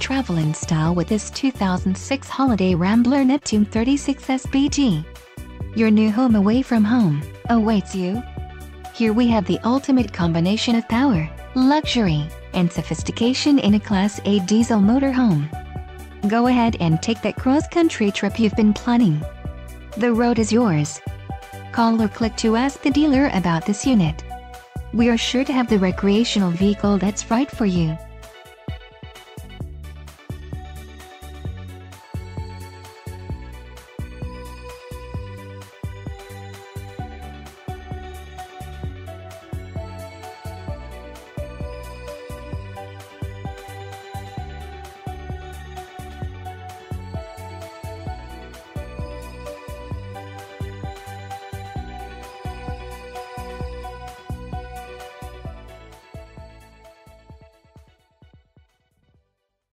travel in style with this 2006 Holiday Rambler Neptune 36 SBG. Your new home away from home awaits you. Here we have the ultimate combination of power, luxury, and sophistication in a Class A diesel motorhome. Go ahead and take that cross-country trip you've been planning. The road is yours. Call or click to ask the dealer about this unit. We are sure to have the recreational vehicle that's right for you.